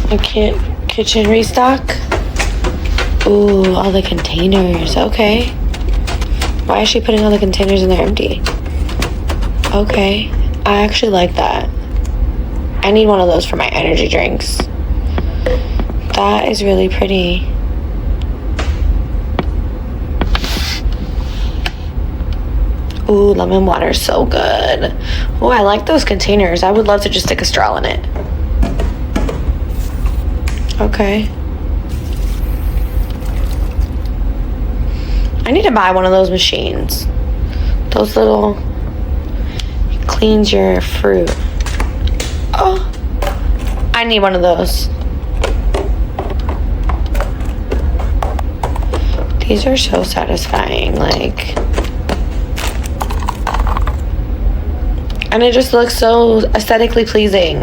A kitchen restock. Ooh, all the containers. Okay. Why is she putting all the containers and they're empty? Okay. I actually like that. I need one of those for my energy drinks. That is really pretty. Ooh, lemon water is so good. Ooh, I like those containers. I would love to just stick a straw in it. Okay. I need to buy one of those machines. Those little... It cleans your fruit. Oh. I need one of those. These are so satisfying, like... And it just looks so aesthetically pleasing.